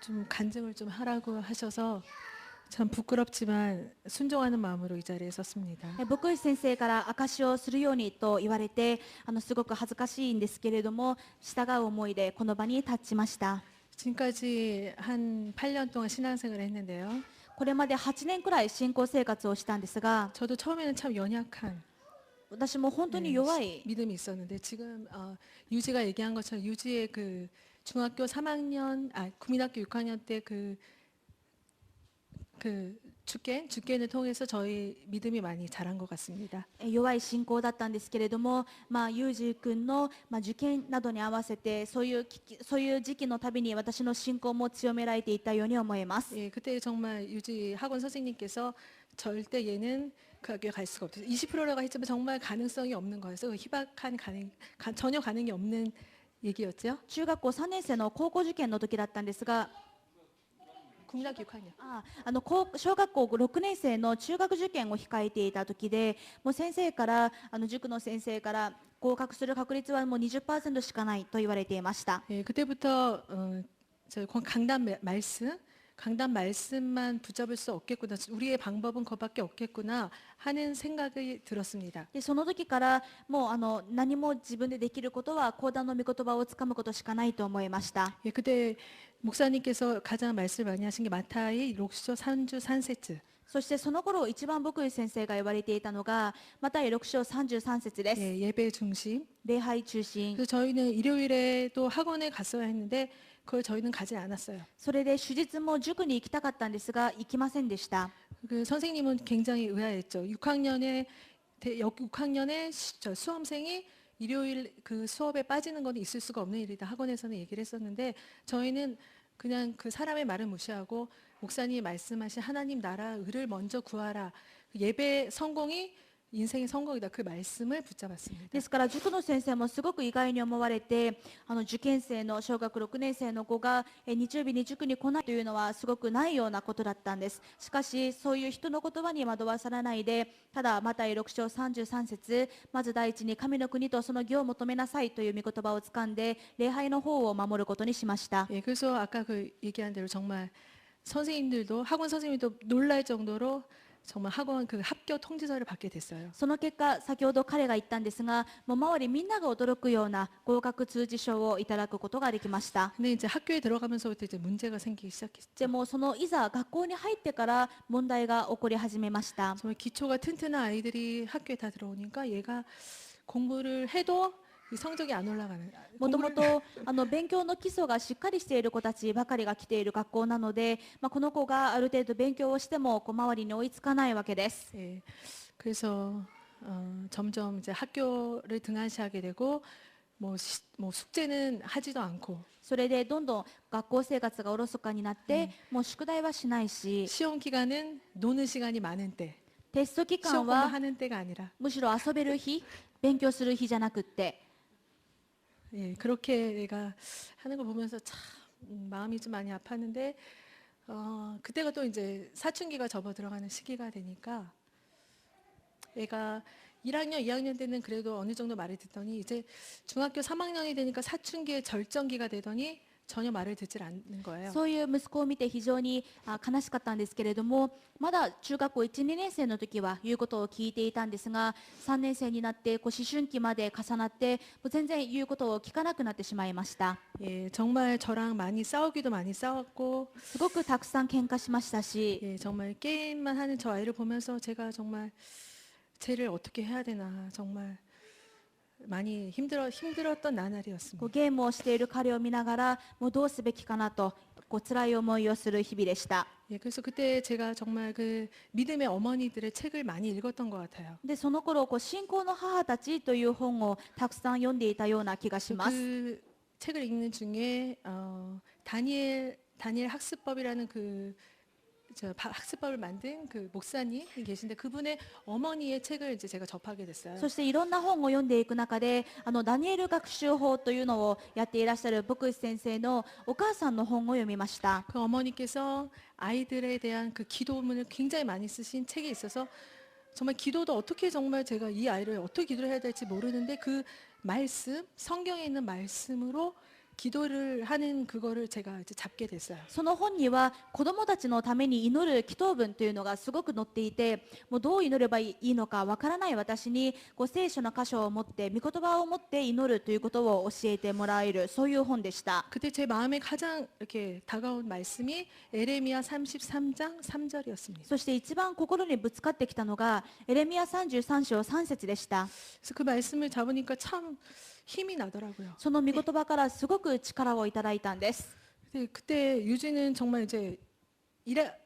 좀 간증을 좀 하라고 하셔서 참 부끄럽지만 순종하는 마음으로 이 자리에 섰습니다. 牧師先生から証しをするようにと言われて、すごく恥ずかしいんですけれども、従う思いでこの場に立ちました。 지금까지 한 8년 동안 신앙생활을 했는데요. これまで8年くらい信仰生活をしたんですが、 저도 처음에는 참 연약한 私も本当に弱い 믿음이 있었는데 지금 유지가 얘기한 것처럼 유지의 그 중학교 3학년, 국민학교 6학년 때 그 주께를 통해서 저희 믿음이 많이 자란 것 같습니다. 弱い信仰だったんですけれども、ユージ君の、受験などに合わせてそういう時期のたびに私の信仰も強められていたように思います。 예, 그때 정말 유지 학원 선생님께서 절대 얘는 그 학교에 갈 수가 없어요. 20%라고 했지만 정말 가능성이 없는 거였어요. 희박한 전혀 가능이 없는 얘기였죠. 中学校3年生の高校受験の時だったんですが、 국민학교 6학년. 小学校6年生の中学受験を控えていた時で、もう先生から塾の先生から合格する確率はもう 20% しかないと言われていました。 예, 그때부터 저 강단 말씀만 붙잡을 수 없겠구나. 우리의 방법은 그것밖에 없겠구나 하는 생각이 들었습니다. でその時からもう何も自分でできることは講談の御言葉をつかむことしかないと思いました。 예, 그때 목사님께서 가장 말씀을 많이 하신 게 마타이 6조 3주 3세트. そしてその頃一番牧師先生が言われていたのがマタイ6章33節です。 예, 예배 중심. 礼拝中心。 그래서 저희는 일요일에도 학원에 갔어야 했는데 그걸 저희는 가지 않았어요. それで手術も塾に行きたかったんですが行きませんでした。 그 선생님은 굉장히 의아했죠. 6학년에 수험생이 일요일 그 수업에 빠지는 건 있을 수가 없는 일이다. 학원에서는 얘기를 했었는데 저희는 그냥 그 사람의 말을 무시하고 목사님이 말씀하신 하나님 나라 의를 먼저 구하라. 예배 성공이 인생의 성공이다. 그 말씀을 붙잡았습니다. ですから塾の先生もすごく意外に思われて、受験生の小学6年生の子が日曜日に塾に来ないというのはすごくないようなことだったんです。しかしそういう人の言葉に惑わされないで、ただマタイ6章33節、まず第一に神の国とその義を求めなさいという御言葉をつかんで礼拝の方を守ることにしました。 예, 그래서 아까 그 얘기한 대로 정말 선생님들도 학원 선생님도 놀랄 정도로 정말 학원 그 합격 통지서를 받게 됐어요. その結果、先ほど彼が言ったんですが、もう周りみんなが驚くような合格通知書をいただくことができました。 근데 이제 학교에 들어가면서부터 이제 문제가 생기기 시작했죠. でもそのいざ学校に入ってから問題が起こり始めました。 정말 기초가 튼튼한 아이들이 학교에 다 들어오니까 얘가 공부를 해도 이 성적이 안 올라가는. もともと勉強の基礎がしっかりしている子たちばかりが来ている学校なので、この子がある程度勉強をしても周りに追いつかないわけです。 예, 그래서 점점 이제 학교를 등한시하게 되고 뭐 숙제는 하지도 않고 それでどんどん学校生活がおろそかになって、もう宿題はしないし、 시험 기간은 노는 시간이 많은 때, テスト期 시험 間は 공부하는 때가 아니라 むしろ遊べる日、勉強する日じゃなくって、 예, 그렇게 얘가 하는 걸 보면서 참 마음이 좀 많이 아팠는데 그때가 또 이제 사춘기가 접어 들어가는 시기가 되니까 얘가 1학년, 2학년 때는 그래도 어느 정도 말을 듣더니 이제 중학교 3학년이 되니까 사춘기의 절정기가 되더니 전혀 말을 듣질 않는 거예요. そういう息子を見て非常に悲しかったんですけれども、まだ中学校1、2年生の時は言うことを聞いていたんですが、3年生になって思春期まで重なって、もう全然言うことを聞かなくなってしまいました。 예, 정말 저랑 많이 싸우기도 많이 싸웠고 すごくたくさん喧嘩しましたし、 예, 정말 게임만 하는 저 아이를 보면서 제가 정말 쟤를 어떻게 해야 되나 정말 많이 힘들었던 나날이었습니다. ゲームをしている彼を見ながら、もうどうすべきかなと辛い思いをする日々でした。 예, 그래서 그때 제가 정말 그 믿음의 어머니들의 책을 많이 읽었던 것 같아요. でその頃信仰の母たちという本をたくさん読んでいたような気がします。 그 책을 읽는 중에 다니엘 학습법이라는 학습법을 만든 그 목사님이 계신데 그분의 어머니의 책을 이제 제가 접하게 됐어요. そしていろんな本を読んでいく中でダニエル学習法というのをやっていらっしゃる牧師先生のお母さんの本を読みました。 그 어머니께서 아이들에 대한 그 기도문을 굉장히 많이 쓰신 책이 있어서 정말 기도도 어떻게 정말 제가 이 아이를 어떻게 기도를 해야 될지 모르는데 그 말씀, 성경에 있는 말씀으로 기도를 하는 그거를 제가 이제 잡게 됐어요. その本には子供たちのために祈る祈祷文というのがすごく載っていて、もうどう祈ればいいのかわからない私にこう聖書の箇所を持って御言葉を持って祈るということを教えてもらえる、そういう本でした。 그때 제 마음에 가장 이렇게 다가온 말씀이 에레미야 33장 3절이었습니다. そして一番心にぶつかってきたのがエレミヤ33章3節でした。 그래서 그 말씀을 잡으니까 참 힘이 나더라고요. その御言葉からすごく力をいただいたんです。 근데 그때 유진은 정말 이제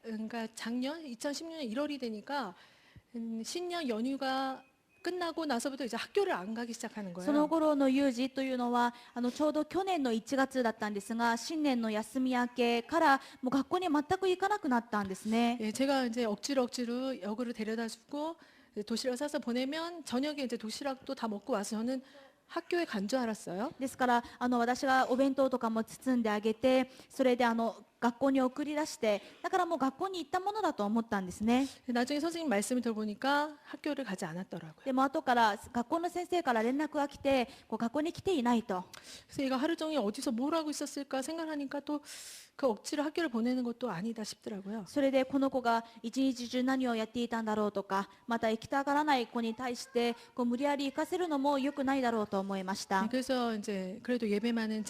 그러니까 작년 2016년 1월이 되니까 신년 연휴가 끝나고 나서부터 이제 학교를 안 가기 시작하는 その 거예요. 頃の有事というのはちょうど去年の1月だったんですが、新年の休み明けからもう学校に全く行かなくなったんですね。 예, 제가 이제 억지로 역으로 데려다주고 도시락 싸서 보내면 저녁에 이제 도시락도 다 먹고 와서 저는 학교에 간 줄 알았어요. ですから私がお弁当とかも包んであげて、それで学校に送り出して、だからもう学校に行ったものだと思ったんですね。 나중에 선생님 말씀을 들어보니까 학교를 가지 않았더라고요. でも後から学校の先生から連絡が来て、こう学校に来ていないと。 그래서 얘가 하루 종일 어디서 뭘 하고 있었을까 생각하니까 또 그 억지로 학교를 보내는 것도 아니다 싶더라고요. それでこの子が一日中何をやっていたんだろうとか、また行きたがらない子に対してこう無理やり行かせるのも良くないだろうと思いました。 그래서 이제 그래도 예배만은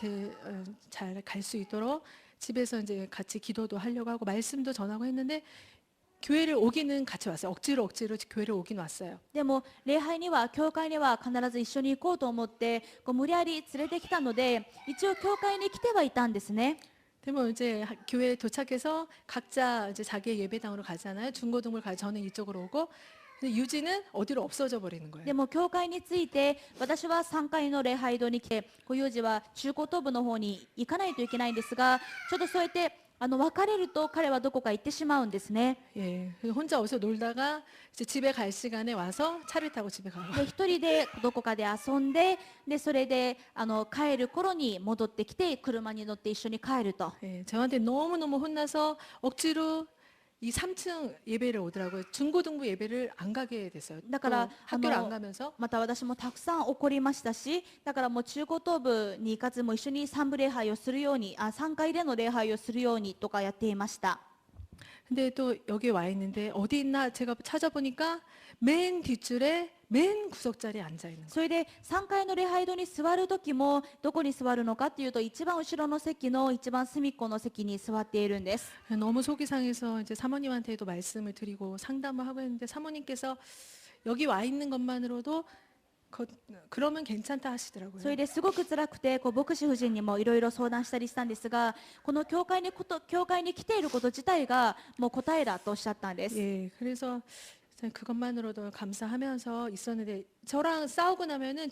잘 갈 수 있도록 집에서 이제 같이 기도도 하려고 하고 말씀도 전하고 했는데 교회를 오기는 같이 왔어요. 억지로 교회를 오긴 왔어요. でも礼拝には教会には必ず一緒に行こうと思ってこう無理やり連れてきたので、一応教会に来てはいたんですね。 그러면 이제 교회에 도착해서 각자 이제 자기의 예배당으로 가잖아요. 중고등부를 가서 저는 이쪽으로 오고 근데 유지는 어디로 없어져 버리는 거예요. でも教会に着いて私は3階の礼拝堂に来て、ご幼児は中高等部の方に行かないといけないんですが、ちょっとそうやって別れると彼はどこか行ってしまうんですね。 예, 그래서 혼자 어디서 놀다가 이제 집에 갈 시간에 와서 차를 타고 집에 가고. で一人でどこかで遊んで、でそれで帰る頃に戻ってきて車に乗って一緒に帰ると。 예, 저한테 너무너무 혼나서 억지로 이 3층 예배를 오더라고요. 중고등부 예배를 안 가게 됐어요. 또 だから 학교를 안 가면서 また私もたくさん怒りましたし、だからもう中高等部に行かずも一緒に三部礼拝をするように、3回での礼拝をするようにとかやっていました。 근데 또 여기 와 있는데 어디 있나 제가 찾아보니까 맨 뒷줄에 맨 구석자리에 앉아 있는 거예요. それで3階の礼拝堂に座る時もどこに座るのかっていうと、一番後ろの席の一番隅っこの席に座っているんです。 너무 속이 상해서 이제 사모님한테도 말씀을 드리고 상담을 하고 했는데 사모님께서 여기 와 있는 것만으로도 그러면 괜찮다 하시더라고요. それですごく辛くて牧師夫人にもいろいろ相談したりしたんですが、この教会に来ていること自体がもう答えだとおっしゃったんです。 예, 그래서 그것만으로도 감사하면서 있었는데 저랑 싸우고 나면은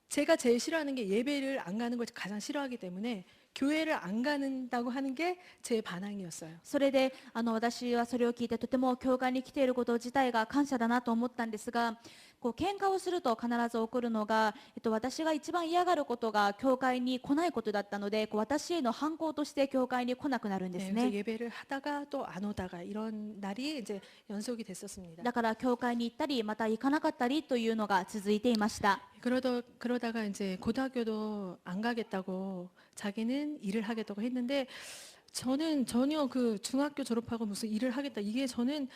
제가 제일 싫어하는 게 예배를 안 가는 걸 가장 싫어하기 때문에 교회를 안 가는다고 하는 게 제 반항이었어요. それで私はそれを聞いてとても教会に来ていること自体が感謝だなと思ったんですが、こう喧嘩をすると必ず起こるのが、私が一番嫌がることが教会に来ないことだったので、こう私への反抗として教会に来なくなるんです 그래서 ね。 예배를 하다가 또 안 오다가 이런 날이 이제 연속이 됐었습니다. だから教会に行ったりまた行かなかったりというのが続いていました。 그러다가 이제 고등학교도 안 가겠다고 자기는 일을 하겠다고 했는데 저는 전혀 그 중학교 졸업하고 무슨 일을 하겠다 이게 저는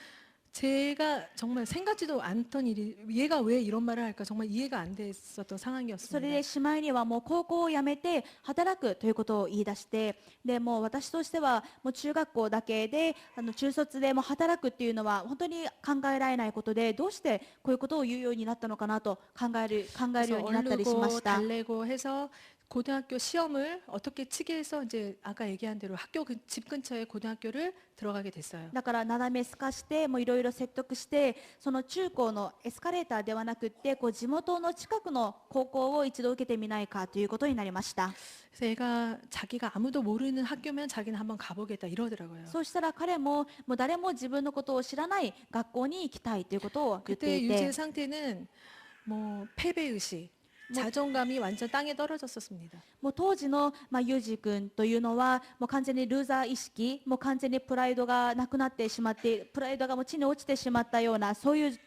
제가 정말 생각지도 않던 일이 얘가 왜 이런 말을 할까 정말 이해가 안 됐었던 それ 상황이었습니다. でしまいにはもう高校を辞めて働くということを言い出して、でもう私としてはもう中学校だけで中卒でもう働くっていうのは本当に考えられないことで、どうしてこういうことを言うようになったのかなと考えるようになったりしま 얼르고 した。 달래고 해서 고등학교 시험을 어떻게 치게 해서 이제 아까 얘기한 대로 집 근처에 고등학교를 들어가게 됐어요. だから斜めすかしてもういろいろ説得して、その中高のエスカレーターではなくってこう地元の近くの高校を一度受けてみないかということになりました。 그래서 얘가 자기가 아무도 모르는 학교면 자기는 한번 가보겠다 이러더라고요. そうしたら彼ももう誰も自分のことを知らない学校に行きたいということを言って 그때 い 유지의 て、 상태는 뭐 패배의식, 자존감이 완전 땅에 떨어졌었습니다. もう当時の、ユージ君というのはもう完全にルーザー意識、もう完全にプライドがなくなってしまって、プライドがもう地に落ちてしまったようなそういう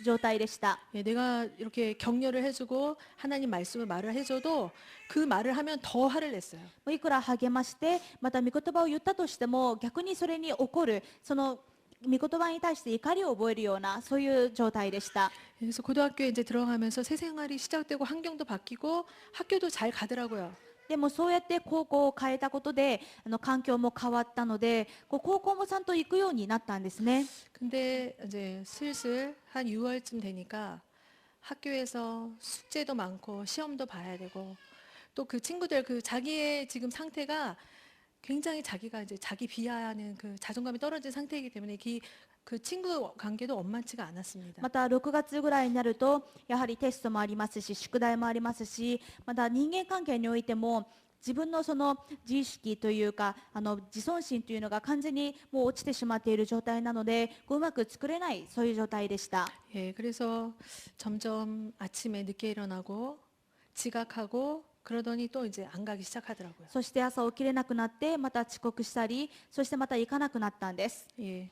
状態でした。 예, 내가 이렇게 격려를 해주고 하나님 말씀을 말을 해줘도 그 말을 하면 더 화를 냈어요. もういくら励ましてまた御言葉を言ったとしても逆にそれに怒る、その御言葉に対して怒りを覚えるようなそういう状態でした。 그래서 고등학교에 이제 들어가면서 새 생활이 시작되고 환경도 바뀌고 학교도 잘 가더라고요. でもそうやって高校を変えたことで環境も変わったので高校もちゃんと行くようになったんですね。 근데 이제 슬슬 한 6월쯤 되니까 학교에서 숙제도 많고 시험도 봐야 되고 또 그 친구들 그 자기의 지금 상태가 굉장히 자기가 이제 자기 비하하는 그 자존감이 떨어진 상태이기 때문에 그 친구 관계도 원만치가 않았습니다. また6月ぐらいになるとやはりテストもありますし宿題もありますし、また人間関係においても自分のその自意識というか自尊心というのが完全にもう落ちてしまっている状態なのでうまく作れないそういう状態でした。 예, 그래서 점점 아침에 늦게 일어나고 지각하고 그러더니 또 이제 안 가기 시작하더라고요. そして朝起きれなくなってまた遅刻したり、そしてまた行かなくなったんです。 예.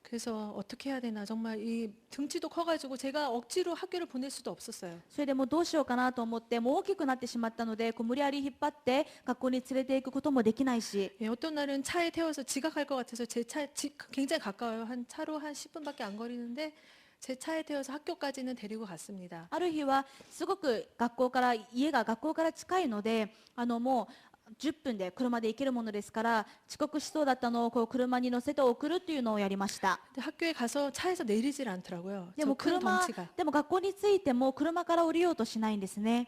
그래서 어떻게 해야 되나 정말 이 등치도 커가지고 제가 억지로 학교를 보낼 수도 없었어요. それでもうどうしようかなと思ってもう大きくなってしまったので無理やり引っ張って学校に連れて行くこともできないし、 예, 어떤 날은 차에 태워서 지각할 것 같아서 제 차 굉장히 가까워요. 한 차로 한 10분밖에 안 거리는데 제 차에 태워서 학교까지는 데리고 갔습니다. ある日はすごく家が学校から近いのでもう10分で車で行けるものですから遅刻しそうだったのをこう車に乗せて送るっていうのをやりました。 근데 학교에 가서 차에서 내리질 않더라고요. で 저 も 큰 덩치가. でも学校に着いても車から降りようとしないんですね。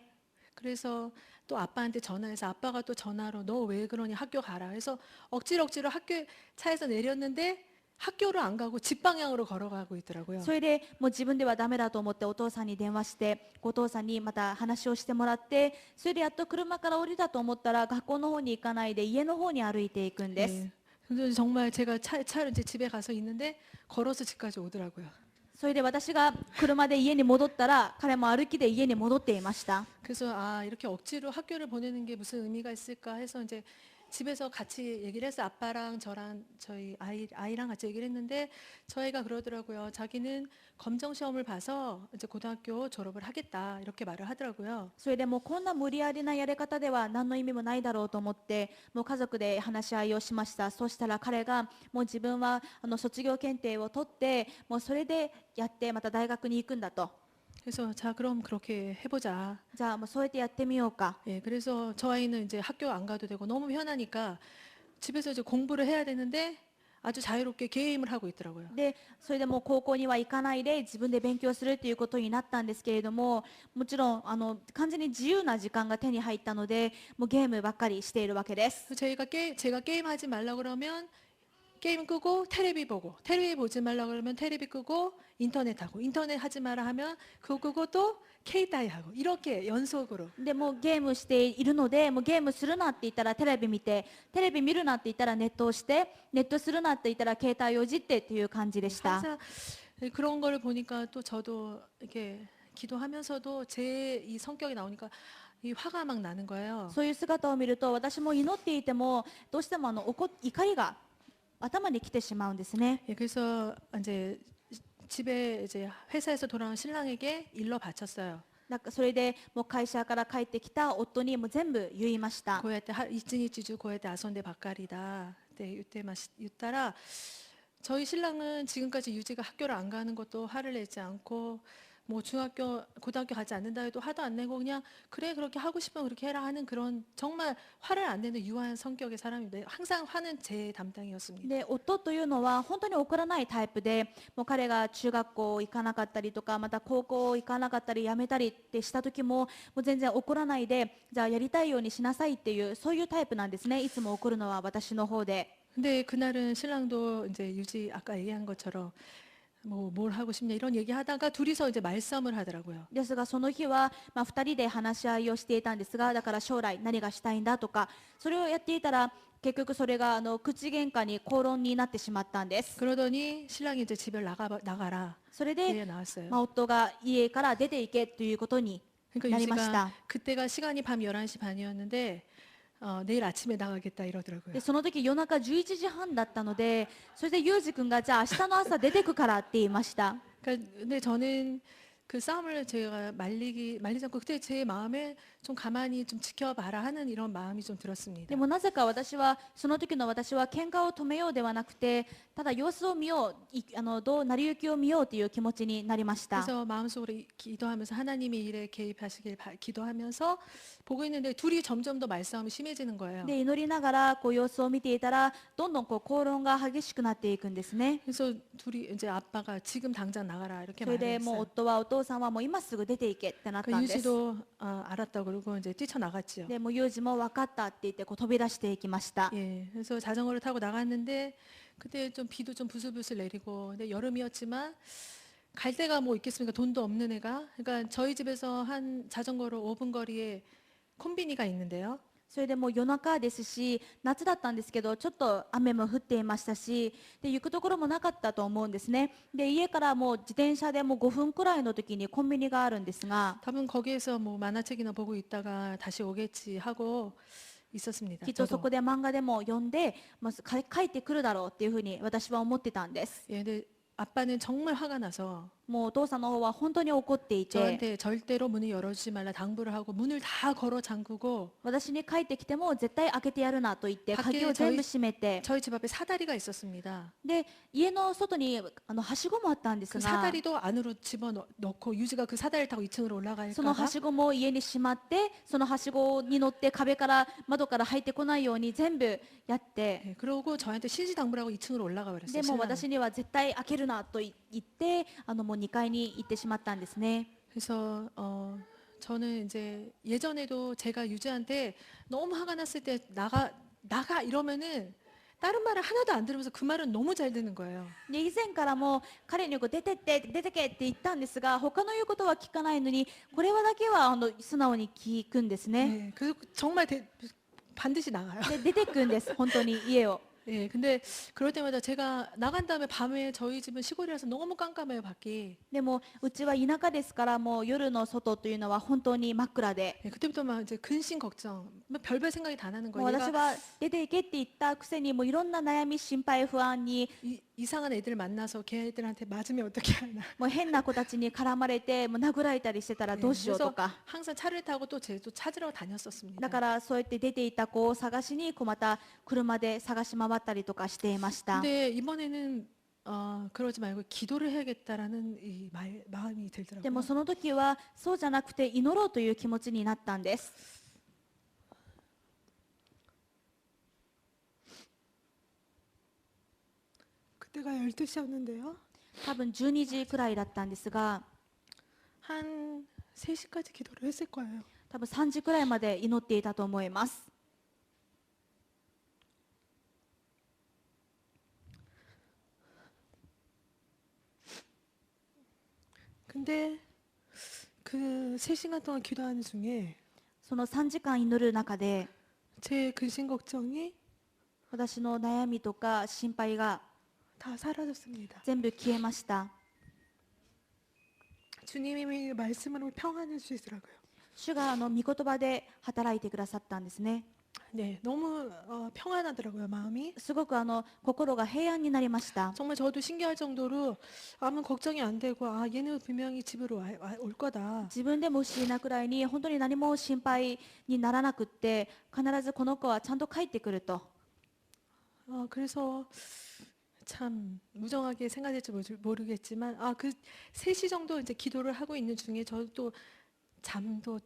그래서 또 아빠한테 전화해서 아빠가 또 전화로 너 왜 그러니 학교 가라. 그래서 억지로 학교 차에서 내렸는데 학교로 안 가고 집 방향으로 걸어가고 있더라고요. それでもう自分ではダメだと思ってお父さんに電話してお父さんにまた話をしてもらって、それでやっと車から降りたと思ったら学校の方に行かないで家の方に歩いていくんです。 예. 근데 정말 제가 차로 이제 집에 가서 있는데 걸어서 집까지 오더라고요. それで私が車で家に戻ったら彼も歩きで家に戻っていました。 그래서 이렇게 억지로 학교를 보내는 게 무슨 의미가 있을까 해서 이제 집에서 같이 얘기를 해서 아빠랑 저랑 저희 아이랑 같이 얘기를 했는데 저희가 그러더라고요. 자기는 검정 시험을 봐서 이제 고등학교 졸업을 하겠다 이렇게 말을 하더라고요. それでもうこんな無理やりなやり方では何の意味もないだろうと思ってもう家族で話し合いをしました。そうしたら彼がもう自分は卒業検定を取ってもうそれでやってまた大学に行くんだと。 그래서 자 그럼 그렇게 해보자. じゃあもうそうやってやってみようか。 예, 그래서 저 아이는 이제 학교 안 가도 되고 너무 편하니까 집에서 이제 공부를 해야 되는데 아주 자유롭게 게임을 하고 있더라고요. でそれでもう高校には行かないで自分で勉強するということになったんですけれども、もちろん完全に自由な時間が手に入ったのでもうゲームばっかりしているわけです。 제가 게임하지 말라 그러면 게임 끄고 테레비 보고 테레비 보지 말라 그러면 테레비 끄고 인터넷 하고 인터넷 하지 마라 하면 그거 끄고 또 케이타이 하고 이렇게 연속으로. でもうゲームしているのでもうゲームするなって言ったらテレビ見て、テレビ見るなって言ったらネットをして、ネットするなって言ったら携帯をいじってっていう感じでした。 항상 그런 걸 보니까 또 저도 이렇게 기도하면서도 제 이 성격이 나오니까 이 화가 막 나는 거예요. そういう姿を見ると私も祈っていてもどうしても怒りが頭に来てしまうんですね。 예, 그래서 이제 집에 이제 회사에서 돌아온 신랑에게 일러 바쳤어요. それでもう会社から帰ってきた夫にも全部言いました。 고야때 이쯤이쯤 고야때 아손데 바까리다. 네, 이때言ったら 저희 신랑은 지금까지 유지가 학교를 안 가는 것도 화를 내지 않고 뭐 중학교, 고등학교 가지 않는다 해도 화도 안 내고 그냥 그래 그렇게 하고 싶으면 그렇게 해라 하는 그런 정말 화를 안 내는 유한 성격의 사람인데 항상 화는 제 담당이었습니다. で夫というのは本当に怒らないタイプで、もう彼が中学校行かなかったりとかまた高校行かなかったり辞めたりってした時ももう全然怒らないで、じゃあやりたいようにしなさいっていうそういうタイプなんですね。いつも怒るのは私の方で。 근데 그날은 신랑도 이제 유지 아까 얘기한 것처럼 뭐 뭘 하고 싶냐 이런 얘기하다가 둘이서 이제 말싸움을 하더라고요. ですがその日は2人で話し合いをしていたんですが、だから将来何がしたいんだとかそれをやっていたら結局それが口喧嘩に口論になってしまったんです。 그러더니 신랑이 이제 집을 나가라. それ 얘기가 で、 나왔어요. 夫が家から出て行けということに 그러니까 なりまし 유지가 た。 그때가 시간이 밤 11시 반이었는데 내일 아침에 나가겠다 이러더라고요. でその時夜中11時半だったので、それでユージ君がじゃあ明日の朝出てくからって言いました。 그러니까 근데 저는 그 싸움을 제가 말리지 않고 그때 제 마음에 좀 가만히 좀 지켜봐라 하는 이런 마음이 좀 で 들었습니다. もなぜかその時の私は喧嘩を止めようではなくて、ただ様子を見よう、どう成り行きを見ようという気持ちになりました。 그래서 마음속으로 기도하면서 하나님이 일에 개입하시길 기도하면서 보고 있는데 둘이 점점 더 말싸움이 심해지는 거예요. で祈りながら様子を見ていたら、どんどん口論が激しくなっていくんですね。 그래서 둘이 이제 아빠가 지금 당장 나가라 이렇게 それでもう 말했어요. 夫はお父さんはもう今すぐ出ていけってなっ 그 たんです。 유지도 알았다고 그러고 이제 뛰쳐나갔지요. でもうユージも分かったって言って飛び出していきました。 예, 그래서 자전거를 타고 나갔는데 그때 좀 비도 좀 부슬부슬 내리고 근데 여름이었지만 갈 데가 뭐 있겠습니까? 돈도 없는 애가. 그러니까 저희 집에서 한 자전거로 5분 거리에 콤비니가 있는데요. それでもう夜中ですし、夏だったんですけど、ちょっと雨も降っていましたし、で行くところもなかったと思うんですね。で家からもう自転車でもう5分くらいの時にコンビニがあるんですが、 답은 거기에서 뭐 만화책이나 보고 있다가 다시 오겠지 하고 있었습니다. きっとそ 저도. こで漫画でも読んで、まず帰ってくるだろうっていうふうに私は思ってたんです。 예, 근데 아빠는 정말 화가 나서 もうお父さんの方は本当に怒っていて、 저한테 절대로 문을 열어주지 말라 당부를 하고 문을 다 걸어 잠그고 私に帰ってきても絶対開けてやるなと言って鍵を全部閉めて、 저희 집 앞에 사다리가 있었습니다. で家の外にはしごもあったんです 그 が、 사다리도 안으로 집어넣고 유지가 그 사다리를 타고 2층으로 その 올라갈까 はしごも家にしまって、そのはしごに乗って壁から窓から入ってこないように全部やって、 예, 그러고 저한테 신시당부라고 2층으로 올라가 버렸어요. でも 신랑은. 私には絶対開けるなと言ってもう2階に行ってしまったんですね。 그래서 저는 이제 예전에도 제가 유지한테 너무 화가 났을 때 나가 이러면은 다른 말을 하나도 안 들으면서 그 말은 너무 잘 듣는 거예요. で以前からも彼に出てって出てけって言ったんですが、他の言うことは聞かないのに、これはだけは素直に聞くんですね。 네, 그 정말 반드시 나가요. で出てくんです、本当に家を。 예, 근데 그럴 때마다 제가 나간 다음에 밤에 저희 집은 시골이라서 너무 깜깜해요, 밖이. でもうちは田舎ですから、もう夜の外というのは本当に真っ暗で、 예, 그때부터 막 이제 근심 걱정, 막 별별 생각이 다 나는 もう 거예요. 私 얘가 は出て行けって言ったくせに、もういろんな悩み、心配、不安に、 이상한 애들 만나서 걔들한테 맞으면 어떻게 하나. もう変な子たちに絡まれて、もう殴られたりしてたら 예, どうしようと 그래서 か。 항상 차를 타고 또 쟤도 찾으러 다녔었습니다. だからそうやって出ていた子を探しにまた車で探し回ったりとかしていました。 근데 이번에는 그러지 말고 기도를 해야겠다라는 마음이 で 들더라고요. もその時はそうじゃなくて祈ろうという気持ちになったんです。 그때가 12시였는데요. 多分12時くらいだったんですが、 한 3시까지 기도를 했을 거예요. 多分3時くらいまで祈っていたと思います。 근데 그 3시간 동안 기도하는 중에 その3時間祈る中で、 제 근심 걱정이 私の悩みとか心配が 다 사라졌습니다. 全部消えました。 주님이 말씀으로 평안을 주시더라고요. 主が御言葉で働いてくださったんですね。 네, 너무 평안하더라고요, 마음이. すごく心が平安になりました。 정말 저도 신기할 정도로 아무 걱정이 안 되고 얘는 분명히 집으로 올 거다. 自分でも不思議なくらいに本当に何も心配にならなくって、必ずこの子はちゃんと帰ってくると。 그래서 참 무정하게 생각될지 모르겠지만 그 3시 정도 이제 기도를 하고 있는 중에 저도 잠도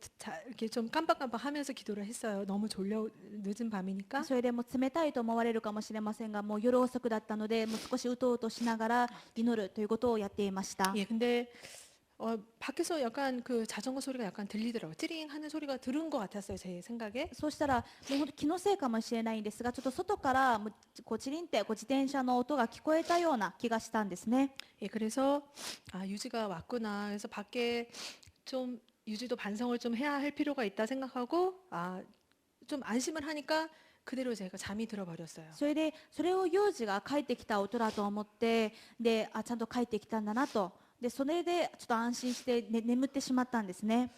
이렇게 좀 깜빡깜빡하면서 기도를 했어요. 너무 졸려 늦은 밤이니까. それでも冷たいと思われるかもしれませんが、もう夜遅くだったので、もう少しうとうとしながら祈るということをやっていました。 예, 근데 밖에서 약간 그 자전거 소리가 약간 들리더라고요. 찌링 하는 소리가 들은 것 같았어요, 제 생각에. そうしたらもう本当気のせいかもしれないんですが、ちょっと外からチリンって自転車の音が聞こえたような気がしたんですね。 예, 그래서 유지가 왔구나. 그래서 밖에 좀 유지도 반성을 좀 해야 할 필요가 있다 생각하고 좀 안심을 하니까 그대로 제가 잠이 들어버렸어요. それでそれを幼児が帰ってきた音だと思って、でちゃんと帰ってきたんだなと。でそれでちょっと安心して、眠ってしまったんですね。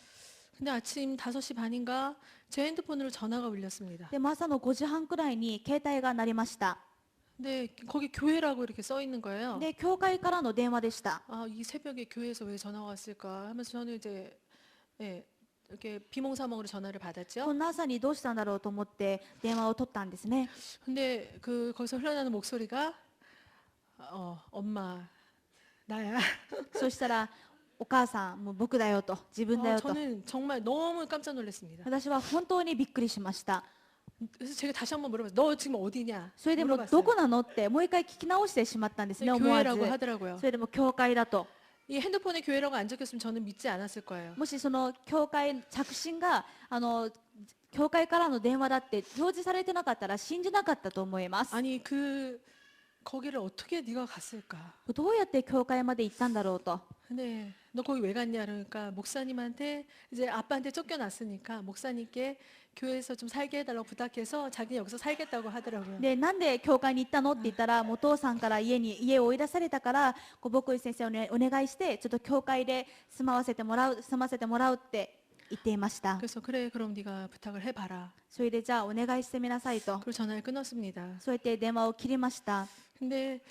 근데 아침 5시 반인가 제 핸드폰으로 전화가 울렸습니다. でも朝の5時半くらいに携帯が鳴りました。 근데 거기 교회라고 이렇게 써 있는 거예요. で、教会からの電話でした。 아, 이 새벽에 교회에서 왜 전화가 왔을까 하면서 저는 이제 예, 이렇게 비몽사몽으로 전화를 こ 받았죠. んな朝にどうしたんだろうと思って電話を取ったんですね。 근데 거기서 흘러나는 목소리가 엄마 나야. そしたら、お母さん、もう僕だよと、自分だよと。 저는 정말 너무 깜짝 놀랐습니다. 私は本当にびっくりしました。 그래서 제가 다시 한번 물어봤어요. 너 지금 어디냐? それでもど 물어봤어요. こなのってもう一回聞き直してしまったんですね、思わず。 교회라고 하더라고요. それでも教会だと。 이 핸드폰에 교회라고 안 적혔으면 저는 믿지 않았을 거예요. もしその教会着信が教会からの電話だって表示されてなかったら信じなかったと思います。 아니 거기를 어떻게 네가 갔을까? どうやって教会まで行ったんだろうと。 근데 너 거기 왜 갔냐? 그러니까 목사님한테 이제 아빠한테 쫓겨났으니까 목사님께 교회에서 좀 살게 해달라고 부탁해서 자기 여기서 살겠다고 하더라고요. で、なんで教会に行ったのって言ったら、もうお父さんから家を追い出されたから、僕井先生を、ね、お願いして、ちょっと教会で住ませてもらうって言っていました。 그래서 그래 그럼 네가 부탁을 해봐라. それでじゃあお願いしてみなさいと。 그리고 전화를 끊었습니다. そうやって電話を切りました。 근데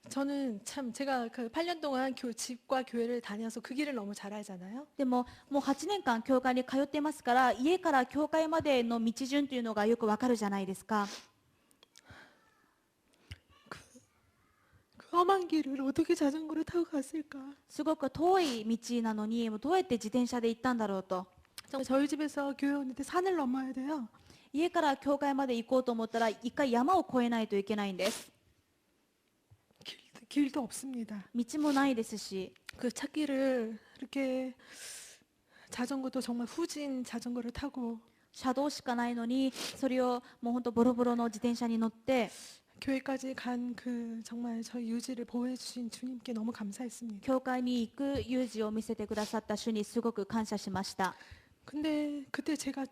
저는 참 제가 그 8년 동안 집과 교회를 다녀서 그 길을 너무 잘 알잖아요. でも、もう8年間教会に通ってますから、家から教会までの道順というのがよくわかるじゃないですか。 그 험한 길을 어떻게 자전거를 타고 갔을까? すごく遠い道なのに、もうどうやって自転車で行ったんだろうと。 정말 저희 집에서 교회 오는데 산을 넘어야 돼요. 家から教会まで行こうと思ったら、一回山を越えないといけないんです。 길도 없습니다. 道もないですし、 그 찾기를 이렇게 자전거도 정말 후진 자전거를 타고 車道しかないのに、それをもう本当ボロボロの自転車に乗って、 교회까지 간 그 정말 저희 유지를 보호해 주신 주님께 너무 감사했습니다. 教会に行く勇気を見せてくださった主にすごく感謝しました。 근데 그때 제가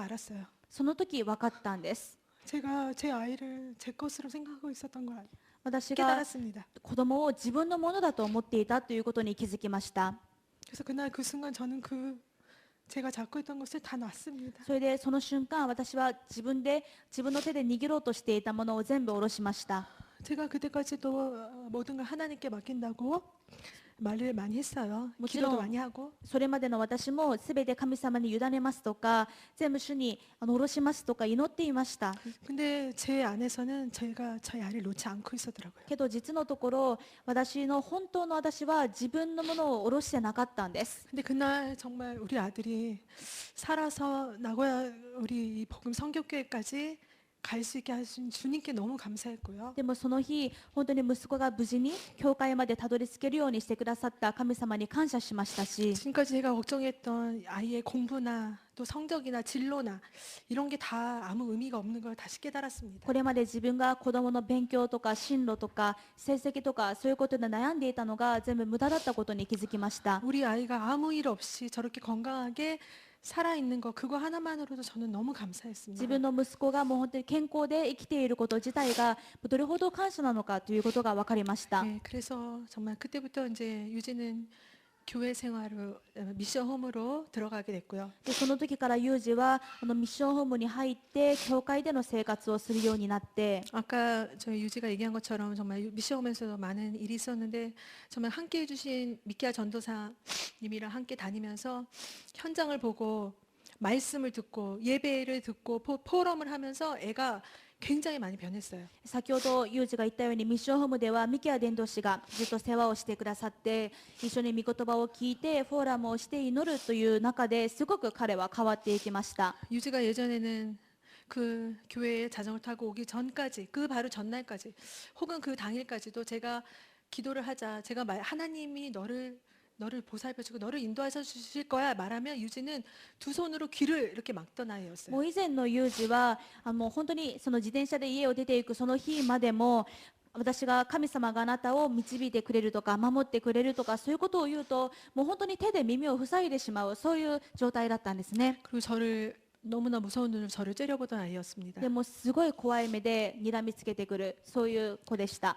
알았어요. その時分かったんです。 제가 제 아이를 제 것으로 생각하고 있었던 걸 私が 깨달았습니다. 子供を自分のものだと思っていたということに気づきました。 그래서 그날 그 순간 저는 제가 잡고 있던 것을 다 놨습니다. それでその瞬間、私は自分の手で握ろうとしていたものを全部下ろしました。 제가 그때까지도 모든 걸 하나님께 맡긴다고 말을 많이 했어요. 뭐 기도도 물론 많이 하고. それまでの私もすべて神様に委ねますとか、全部主に下ろしますとか祈っていました。 근데 제 안에서는 제가 저희 아이를 놓지 않고 있었더라고요. けど実のところ、本当の私は自分のものを下ろしてなかったんです。 근데 그날 정말 우리 아들이 살아서 나고야 우리 이 복음 성교교회까지 갈 수 있게 하신 주님께 너무 감사했고요. でもその日、本当に息子が無事に教会までたどり着けるようにしてくださった神様に感謝しましたし、 지금까지 제가 걱정했던 아이의 공부나 또 성적이나 진로나 이런 게 다 아무 의미가 없는 걸 다시 깨달았습니다. これまで自分が子供の勉強とか進路とか成績とかそういうことで悩んでいたのが全部無駄だったことに気づきました。 우리 아이가 아무 일 없이 저렇게 건강하게 살아있는 거 그거 하나만으로도 저는 너무 自 감사했습니다. 分の息子がもう本当に健康で生きていること自体がどれほど感謝なのかということが分かりました。 네, 그래서 정말 그때부터 이제 유진은 교회 생활로 미션 홈으로 들어가게 됐고요. でその時からユージはミッションホームに入って教会での生活をするようになって、 아까 저희 유지가 얘기한 것처럼 정말 미션 홈에서도 많은 일이 있었는데 정말 함께 해주신 미키아 전도사님이랑 함께 다니면서 현장을 보고 말씀을 듣고 예배를 듣고 포럼을 하면서 애가 굉장히 많이 변했어요. 先ほどユージが言ったようにミッションホームではミキア伝道師がずっと世話をしてくださって一緒に御言葉を聞いてフォーラムをして祈るという中ですごく彼は変わっていきました。 유지가 예전에는 그 교회에 자전거 타고 오기 전까지 그 바로 전날까지 혹은 그 당일까지도 제가 기도를 하자 제가 하나님이 너를 보살펴주고 너를 인도하셔 주실 거야 말하면 유지는 두 손으로 귀를 이렇게 막던 아이였어요. もう以前のユージは本当にその自転車で家を出ていくその日までも私が神様があなたを導いてくれるとか守ってくれるとかそういうことを言うともう本当に手で耳を塞いでしまうそういう状態だったんですね。 그리고 저를 너무나 무서운 눈으로 저를 째려보던 아이였습니다. でもすごい怖い目で睨みつけてくるそういう子でした。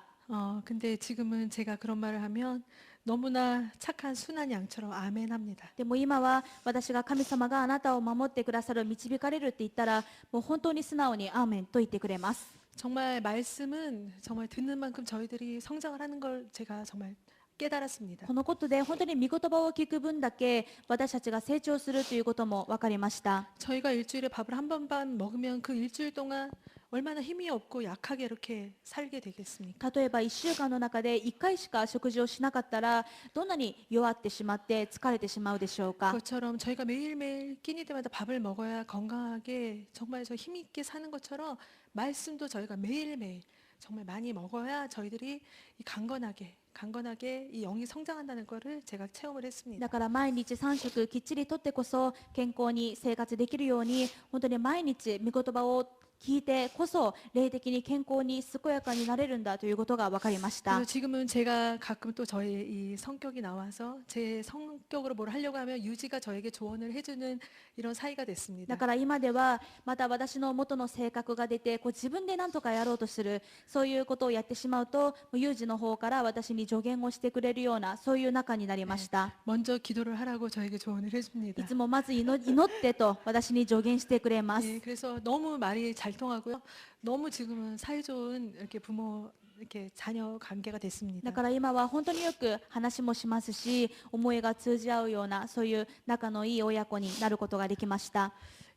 근데 지금은 제가 그런 말을 하면 너무나 착한 순한 양처럼 아멘합니다. でも今は私が神様があなたを守ってくださる導かれるって言ったらもう本当に素直にアーメンと言ってくれます。 정말 말씀은 정말 듣는 만큼 저희들이 성장을 하는 걸 제가 정말 깨달았습니다. このことで本当に御言葉を聞く分だけ私たちが成長するということも分かりました。 저희가 일주일에 밥을 한 번만 먹으면 그 일주일 동안 얼마나 힘이 없고 약하게 이렇게 살게 되겠습니까? 例えば1週間の中で1回しか食事をしなかったらどんなに弱ってしまって疲れてしまうでしょうか。 그것처럼 저희가 매일매일 끼니 때마다 밥을 먹어야 건강하게 정말 저 힘 있게 사는 것처럼 말씀도 저희가 매일매일 정말 많이 먹어야 저희들이 이 강건하게 이 영이 성장한다는 거를 제가 체험을 했습니다. だから毎日3食きっちりとってこそ健康に生活できるように本当に毎日御言葉を聞いてこそ霊的に健康に健やかになれるんだということが分かりました。 그래서 지금은 제가 가끔 또 저의 이 성격이 나와서 제 성격으로 뭘 하려고 하면 유지가 저에게 조언을 해주는 이런 사이가 だ 됐습니다. から今ではまた私の元の性格が出てこう自分で何とかやろうとするそういうことをやってしまうともうユージの方から私に助言をしてくれるようなそういう仲になりました。 먼저 기도를 하라고 저에게 조언을 い 해줍니다. つもまず祈ってと私に助言してくれます。 예, 그래서 너무 말이 잘 통하고요. 너무 지금은 사이좋은 이렇게 부모 이렇게 자녀 관계가 だ 됐습니다. から今は本当によく話もしますし思いが通じ合うようなそういう仲のいい親子になることができました。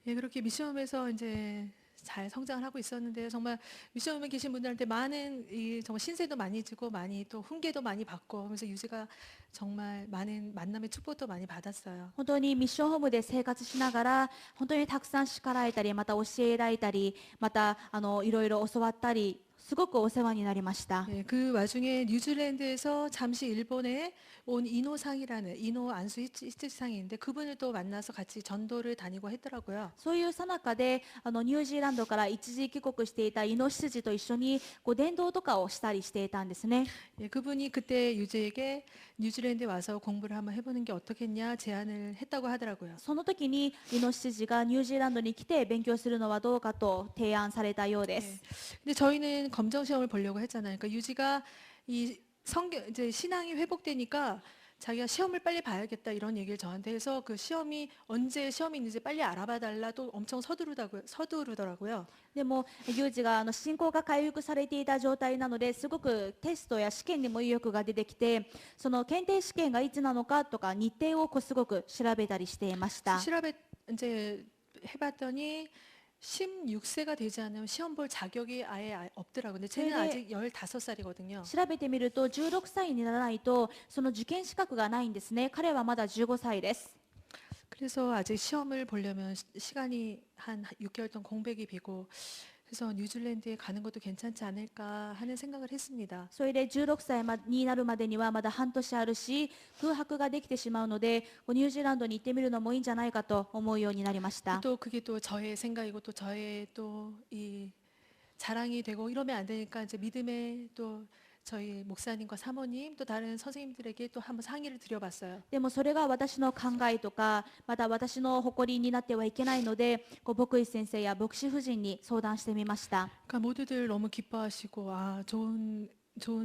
예, 그렇게 미션홈에서 이제 잘 성장을 하고 있었는데요. 정말 미션홈에 계신 분들한테 많은 이 정말 신세도 많이 지고 많이 또 훈계도 많이 받고 그래서 유지가 정말 많은 만남의 축복도 많이 받았어요. 本当にミッションホームで生活しながら本当にたくさん叱られたりまた教えられたりまたいろいろ教わったりすごくお世話になりました。 예, 그 와중에 뉴질랜드에서 잠시 일본에 온 이노상이라는 이노 안수 히치상이 있는데 그분을 또 만나서 같이 전도를 다니고 했더라고요. そういうさなかでニュージーランドから一時帰国していたイノシシと一緒にこう伝道とかをしたりしていたんですね。 예, 그분이 그때 유지에게 뉴질랜드에 와서 공부를 한번 해보는 게 어떻겠냐 제안을 했다고 하더라고요. その時にイノシシがニュージーランドに来て勉強するのはどうかと提案されたようで 예, す。 근데 저희는 검정 시험을 보려고 했잖아요. 그러니까 유지가 이 성경 이제 신앙이 회복되니까 자기가 시험을 빨리 봐야겠다 이런 얘기를 저한테 해서 그 시험이 언제 시험이 있는지 빨리 알아봐 달라 또 엄청 서두르더라고요. でもユージが信仰が回復されていた状態なのですごくテストや試験にも意欲が出てきてその検定試験がいつなのかとか日程をすごく調べたりしていました。 이제 해봤더니 16세가 되지 않으면 시험 볼 자격이 아예 없더라고요. 근데 쟤는 네. 아직 15살이거든요. 調べてみると16歳にならないとその受験資格がないんですね。彼はまだ15歳です。 그래서 아직 시험을 보려면 시간이 한 6개월 동안 공백이 비고 그래서 뉴질랜드에 가는 것도 괜찮지 않을까 하는 생각을 했습니다. それで16歳になるまでにはまだ半年あるし空白ができてしまうのでニュージーランドに行ってみるのもいいんじゃないかと思うようになりました。 또 그게 또 저의 생각이고 또 저의 또 이 자랑이 되고 이러면 안 되니까 이제 믿음의 또 저희 목사님과 사모님 또 다른 선생님들에게 또 한번 상의를 드려봤어요. でもそれが私の考えとかまた私の誇りになってはいけないので牧師先生や牧師夫人に相談してみました。 그러니까 모두들 너무 기뻐하시고 아 좋은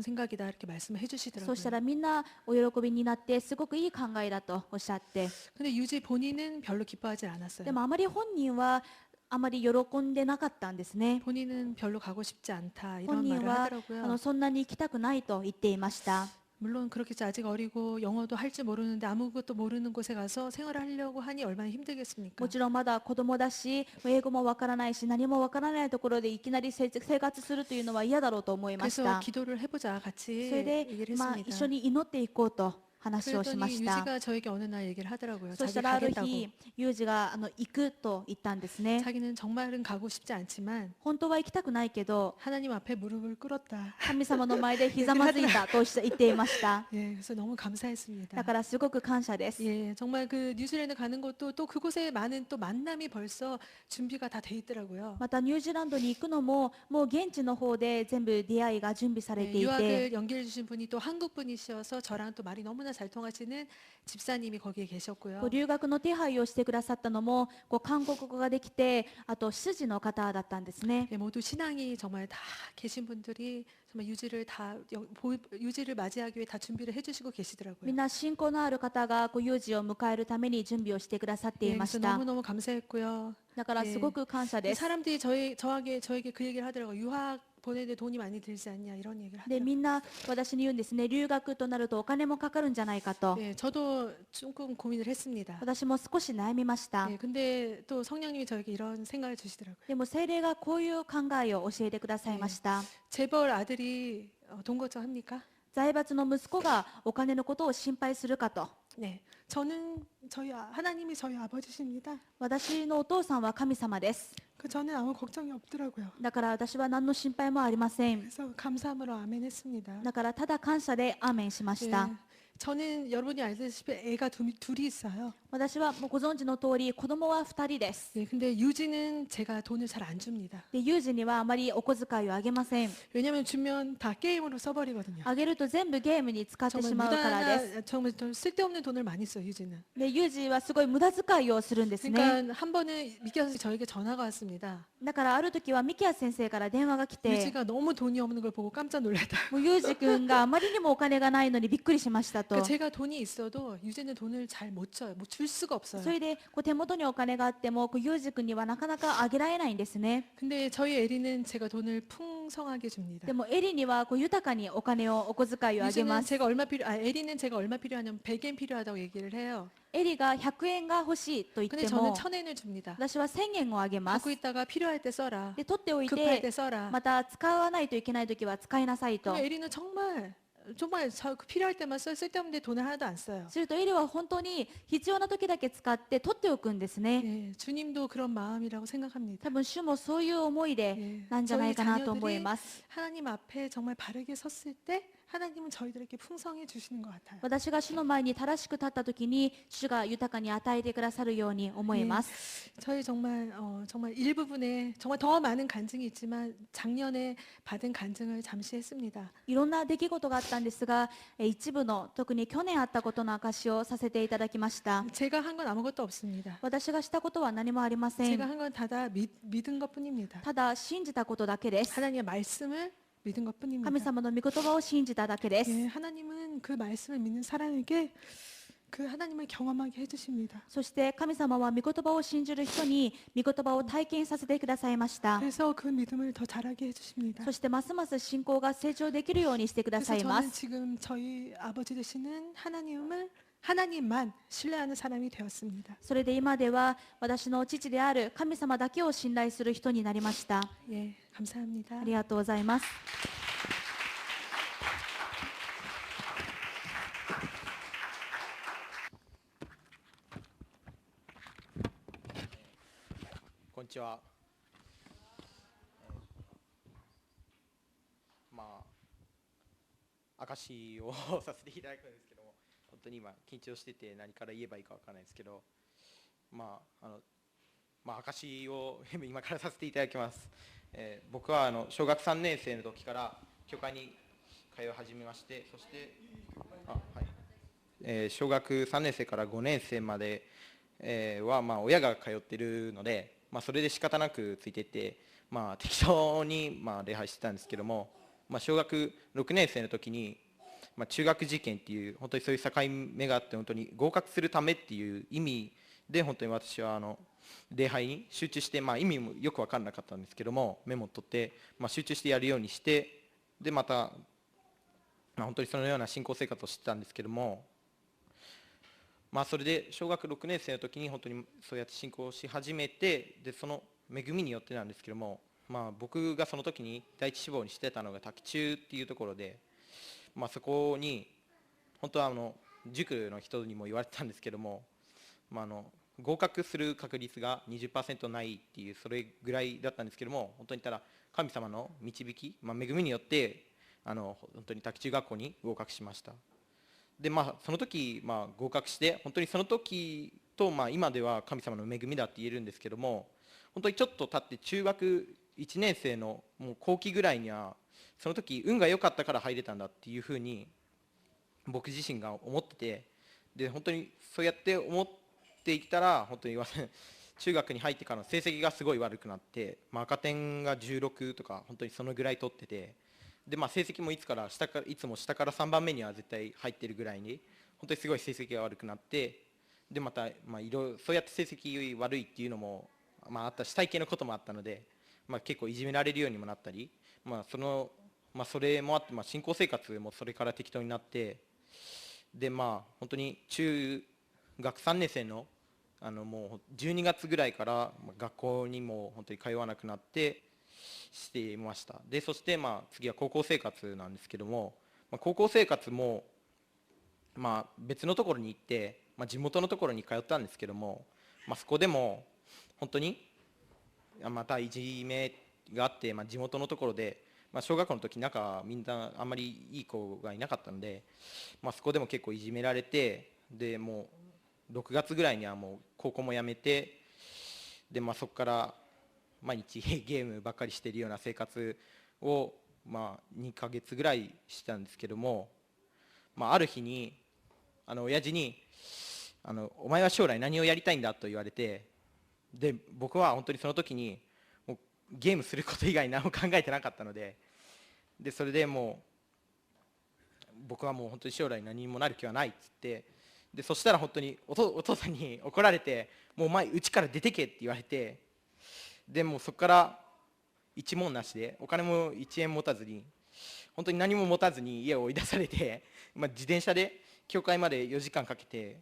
생각이다 이렇게 말씀을 そ 해주시더라고요. したらみんなお喜びになってすごくいい考えだとおっしゃって 근데 유지 본인은 별로 기뻐하지 않았어요. でもあまり本人はあまり喜んでなかったんですね。 본인은 별로 가고 싶지 않다 本 이런 人 말을 は 하더라고요. そんなに行きたくないと言っていました。 물론 그렇겠죠. 아직 어리고 영어도 할 줄 모르는데 아무것도 모르는 곳에 가서 생활을 하려고 하니 얼마나 힘들겠습니까? もちろんまだ子供だし英語もわからないし何もわからないところでいきなり生活するというのは嫌だろうと思いまし 그래서 た。 기도를 해보자 같이 それで、 얘기를 一 했습니다. 緒に祈っていこうと話をしま 그랬더니 した。 유지가 저에게 어느 날 얘기를 하더라고요. そし 자기 たらある 가겠다고. 日ユージが行くと言ったんですね。 자기는 정말은 가고 싶지 않지만 本当は行きたくないけど 하나님 앞에 무릎을 꿇었다. 神様の前でひざまずいたと言っていました。 예, 그래서 너무 감사했습니다. だからすごく感謝です。 예, 정말 그 뉴질랜드 가는 것도 또 그곳에 많은 또 만남이 벌써 준비가 다 돼 있더라고요. またニュージーランドに行くのももう現地の方で全部出会いが準備され 네, ていて 유학을 연결해 주신 분이 또 한국 분이셔서 저랑 또 말이 너무나 너무나 잘 통하시는 집사님이 거기에 こ 계셨고요. う留学の手配をしてくださったのもこう韓国語ができて、あと主事の方だったんですね。 예, 모두 신앙이 정말 다 계신 분들이 정말 유지를 맞이하기 위해 다 준비를 해주시고 み 계시더라고요. んな信仰のある方がこう有事を迎えるために準備をしてくださってい 예, ま 그래서 した。 너무너무 감사했고요. だからすごく感謝です。 사람들이 저에게 그 얘기를 하더라고요. 유학 보내는데 돈이 많이 들지 않냐 이런 얘기를 で 하더라고요. みんな私に言うんですね。留学となるとお金もかかるんじゃないかと。 예, 저도 조금 고민을 했습니다. 私も少し悩みました。 예, 근데 또 성령님이 저에게 이런 생각을 주시더라고요. でも聖霊がこういう考えを教えてくださいました。 재벌 아들이 돈 걱정합니까? 財閥の息子がお金のことを心配するかと。 네, 저는 하나님이 저희 아버지십니다. 私のお父さんは神様です。 저는 아무 걱정이 없더라고요. だから私は何の心配もありません。 그래서 감사함으로 아멘했습니다. だからただ感謝でアーメンしまし 예, た。 저는 여러분이 알다시피 애가 둘이 있어요. 私はもうご存知の通り子供は2人です。 예, 근데 유지는 제가 돈을 잘 안 줍니다. で、有事にはあまりお小遣いをあげません。 왜냐하면 주면 다 게임으로 써버리거든요. あげると全部ゲームに使ってし 정말 まうからです。 정말 좀 쓸데없는 돈을 많이 써요, 유지는. で、有事はすごい無駄遣いをするんですね。 그러니까 한 번은 미키아서 저에게 전화가 왔습니다. だからある時はミキヤ先生から電話が来て、 유지가 너무 돈이 없는 걸 보고 깜짝 놀랐다. もうユージ君があまりにもお金がないのにびっくりしましたと。 그러니까 제가 돈이 있어도 유지는 돈을 잘 못 줘요. 뭐 줄 수가 없어요. それでこう手元にお金があってもこうユージ君にはなかなかあげられないんですね。 근데 저희 에리는 제가 돈을 풍성하게 줍니다. でもエリにはこう豊かにお金をお小遣いをあげま 유지는 す。 에리는 제가 얼마 필요하냐면 100엔 필요하다고 얘기를 해요. エリが100円が欲しいと言っ 근데 て 저는 も 1000엔을 줍니다. 私は1000円をあげます 갖고 。 있다가 필요할 때 써라. で取っておい 급할 때 て 써라. また使わないといけない時は使いなさいと。 근데 에리는 정말 필요할 때만 써요. 쓸데없는데 돈을 하나도 안 써요. するとエリは本当に必要な時だけ使って取っておくんですね。 예, 주님도 그런 마음이라고 생각합니다. 多分主もそういう思いでなんじゃないかなと思います。 하나님 앞에 정말 바르게 섰을 때 하나님은 저희들에게 풍성해 주시는 것 같아요. 私が主の前に正しく立った時に主が豊かに与えてくださるように思います。 저희 정말 일부분에 정말 더 많은 간증이 있지만 작년에 받은 간증을 잠시 했습니다. いろんな出来事があったんですが、一部の特に去年あったことの証しをさせていただきました。 제가 한 건 아무것도 없습니다. 私がしたことは何もありません。 제가 한 건 다다 믿은 것뿐입니다. ただ信じたことだけです。 하나님의 말씀을 믿은 것뿐입니다. 神様の御言葉を信じただけです。 예, 하나님은 그 말씀을 믿는 사람에게 그 하나님을 경험하게 해주십니다. そして神様は御言葉を信じる人に御言葉を体験させてくださいました。 그래서 그 믿음을 더 자라게 해주십니다. そしてますます信仰が成長できるようにしてくだ 그래서 さいま 저는 す。 지금 저희 아버지 되시는 하나님만 신뢰하는 사람이 되었습니다. それで今では私の父である神様だけを信頼する人になりました。 예, 감사합니다. ありがとうございます。こんにちは。証をさせていただくんですけども、本当に今緊張してて何から言えばいいかわからないですけど、証を今からさせていただきます。僕は小学3年生の時から教会に通い始めまして、そして小学3年生から5年生までは親が通っているので、それで仕方なくついていって、適当に礼拝してたんですけども、小学6年生の時に、中学受験っていう本当にそういう境目があって、本当に合格するためっていう意味で本当に私は礼拝に集中して、意味もよく分からなかったんですけども、メモを取って、集中してやるようにして、でまた、本当にそのような信仰生活をしてたんですけども、それで小学6年生の時に本当にそうやって信仰し始めて、でその恵みによってなんですけども、僕がその時に第一志望にしてたのが滝中っていうところで、そこに本当は塾の人にも言われてたんですけども、合格する確率が 20% ないっていう、それぐらいだったんですけども、本当にただ神様の導き、恵みによって本当に滝中学校に合格しました。でその時、合格して、本当にその時と、今では神様の恵みだって言えるんですけども、本当にちょっと経って中学1年生のもう後期ぐらいには、その時運が良かったから入れたんだっていうふうに僕自身が思ってて、で本当にそうやって思っていったら本当に中学に入ってからの成績がすごい悪くなって、赤点が16とか本当にそのぐらい取ってて、で成績もいつも下から3番目には絶対入ってるぐらいに本当にすごい成績が悪くなって、でまた、そうやって成績悪いっていうのも、あったし、体型のこともあったので、結構いじめられるようにもなったり、それもあって、新興生活もそれから適当になって、で本当に中学3年生のもう12月ぐらいから学校にも本当に通わなくなってしていました。でそして次は高校生活なんですけども、高校生活も別のところに行って、地元のところに通ったんですけども、そこでも本当にまたいじめがあって、地元のところで、小学校の時みんなあんまりいい子がいなかったので、そこでも結構いじめられて、でもう6月ぐらいにはもう高校も辞めて、でそこから毎日ゲームばっかりしているような生活を2ヶ月ぐらいしてたんですけども、ある日に親父にお前は将来何をやりたいんだと言われて、で僕は本当にその時にもうゲームすること以外何も考えてなかったので、それでもう僕はもう本当に将来何にもなる気はないっつって、でそしたら本当にお父さんに怒られて、もうお前家から出てけって言われて、でもうそこから一文なしでお金も1円持たずに、本当に何も持たずに家を追い出されて、自転車で教会まで4時間かけて、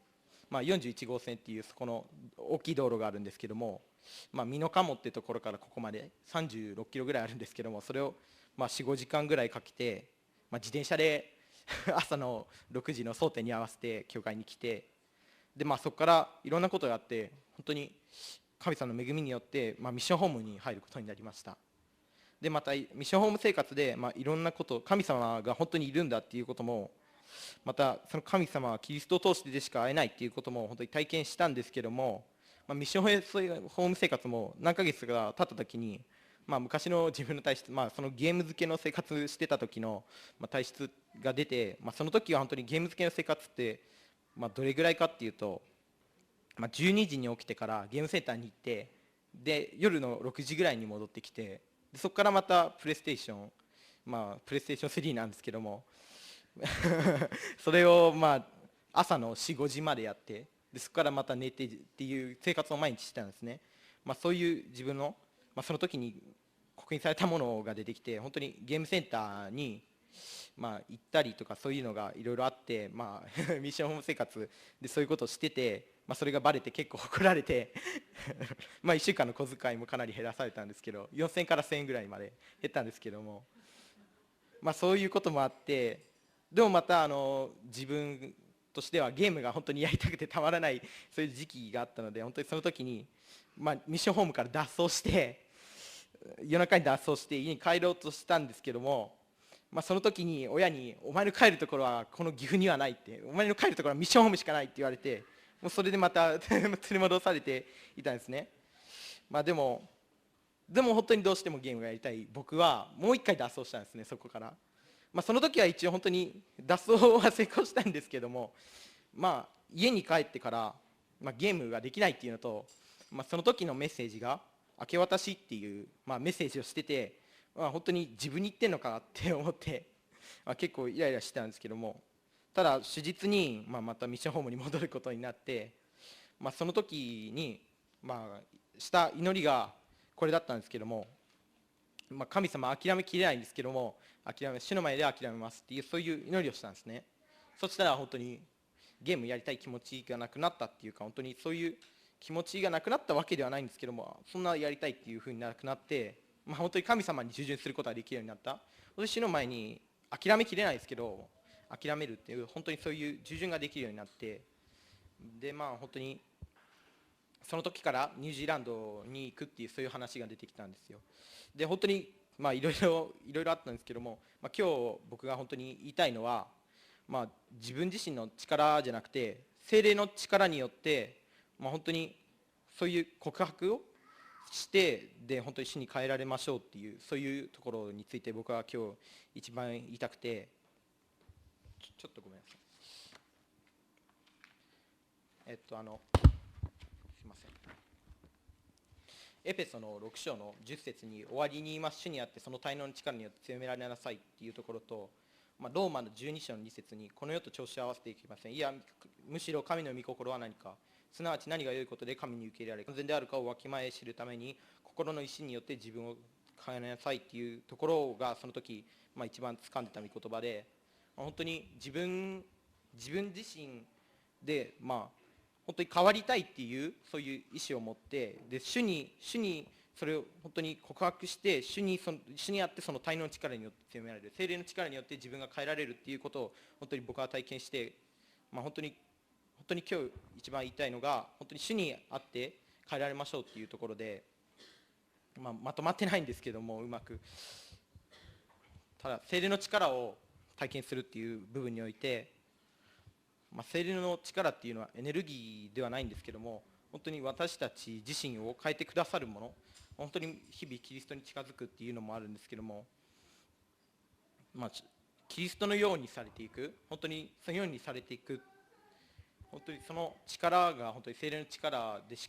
41号線っていうそこの大きい道路があるんですけども、美濃加茂っていうところからここまで36キロぐらいあるんですけども、それを4、5時間ぐらいかけて、自転車で朝の6時の争点に合わせて教会に来て、でそこからいろんなことがあって、本当に神様の恵みによって、ミッションホームに入ることになりました。でまたミッションホーム生活で、いろんなこと、神様が本当にいるんだっていうことも、またその神様はキリストを通してでしか会えないっていうことも本当に体験したんですけども、ミッションホーム生活も何ヶ月か経った時に、昔の自分の体質、そのゲーム付けの生活してた時の体質が出て、その時は本当にゲーム付けの生活って、どれぐらいかっていうと、12時に起きてからゲームセンターに行って、で夜の6時ぐらいに戻ってきて、でそこからまたプレイステーション、プレイステーション3なんですけどもそれを朝の4、5時までやって、でそこからまた寝てっていう生活を毎日してたんですね。そういう自分の、その時に刻印されたものが出てきて、本当にゲームセンターに行ったりとか、そういうのがいろいろあって、ミッションホーム生活でそういうことをしてて、それがバレて結構怒られて1週間の小遣いもかなり減らされたんですけど、4000から1000円ぐらいまで減ったんですけども、そういうこともあって、でもまた自分としてはゲームが本当にやりたくてたまらない、そういう時期があったので、本当にその時に、ミッションホームから脱走して、夜中に脱走して家に帰ろうとしたんですけども、その時に親に「お前の帰るところはこの岐阜にはない」って、「お前の帰るところはミッションホームしかない」って言われて、もうそれでまた連れ戻されていたんですね。でも本当にどうしてもゲームがやりたい僕はもう一回脱走したんですね、そこから。その時は一応本当に脱走は成功したんですけども、家に帰ってから、ゲームができないっていうのと、その時のメッセージが明け渡しっていう、メッセージをしてて、本当に自分に言ってんのかなって思って、結構イライラしてたんですけども、ただ手実に、またミッションホームに戻ることになって、その時に、した祈りがこれだったんですけども、神様諦めきれないんですけども、主の前で諦めますっていう、そういう祈りをしたんですね。そしたら本当にゲームやりたい気持ちがなくなったっていうか、本当にそういう気持ちがなくなったわけではないんですけども、そんなやりたいっていうふうになくなって、本当に神様に従順することができるようになった。主の前に諦めきれないですけど、諦めるっていう、本当にそういう従順ができるようになって、で本当にその時からニュージーランドに行くっていう、そういう話が出てきたんですよ。で本当にいろいろあったんですけども、今日僕が本当に言いたいのは、自分自身の力じゃなくて聖霊の力によって、本当にそういう告白をして、で本当に死に変えられましょうっていう、そういうところについて僕は今日一番言いたくて、ちょっとごめんなさい。すいません。エペソの6章の10節に終わりに言います、主にあってその滞納の力によって強められなさいっていうところと、ローマの12章の2節にこの世と調子を合わせていきません。いや、むしろ神の御心は何か、すなわち何が良いことで神に受け入れられ、完全であるかをわきまえ知るために、心の意志によって自分を変えなさいっていうところが、その時、一番掴んでた御言葉で、本当に自分自身で、本当に変わりたいっていう、そういう意思を持って、で主にそれを本当に告白して、主にあってその滞納の力によって強められる、聖霊の力によって自分が変えられるっていうことを本当に僕は体験して、本当に今日一番言いたいのが、本当に主にあって変えられましょうっていうところで、まとまってないんですけども、うまく。ただ、聖霊の力を体験するっていう部分において、聖霊の力っていうのはエネルギーではないんですけども、本当に私たち自身を変えてくださるもの、本当に日々キリストに近づくっていうのもあるんですけども、キリストのようにされていく、本当にそのようにされていく、本当にその力が本当に聖霊の力でし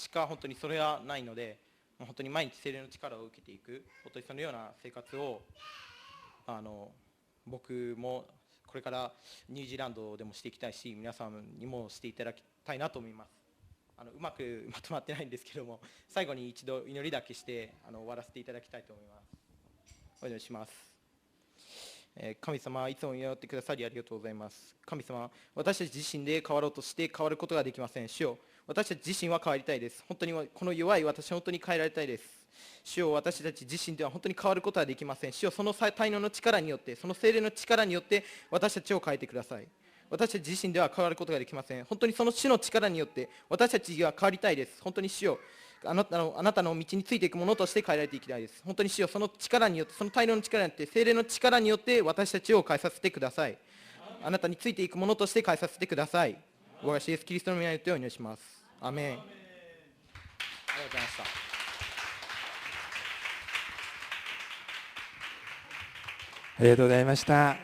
か本当にそれはないので、本当に毎日聖霊の力を受けていく、本当にそのような生活を僕もこれからニュージーランドでもしていきたいし、皆さんにもしていただきたいなと思います。うまくまとまってないんですけども、最後に一度祈りだけして終わらせていただきたいと思います。お祈りします。神様、いつも祈ってくださりありがとうございます。神様、私たち自身で変わろうとして変わることができません。主よ、私たち自身は変わりたいです。本当にこの弱い私、本当に変えられたいです。主よ、私たち自身では本当に変わることはできません。主よ、その滞納の力によって、その聖霊の力によって私たちを変えてください。私たち自身では変わることができません。本当にその主の力によって私たちが変わりたいです。本当に主よ、あなたの道についていくものとして変えられていきたいです。本当に主よ、その力によって、その滞納の力によって、聖霊の力によって私たちを変えさせてください。あなたについていくものとして変えさせてください。我が主イエスキリストの皆によってお祈りします。アメン。ありがとうございました。ありがとうございました。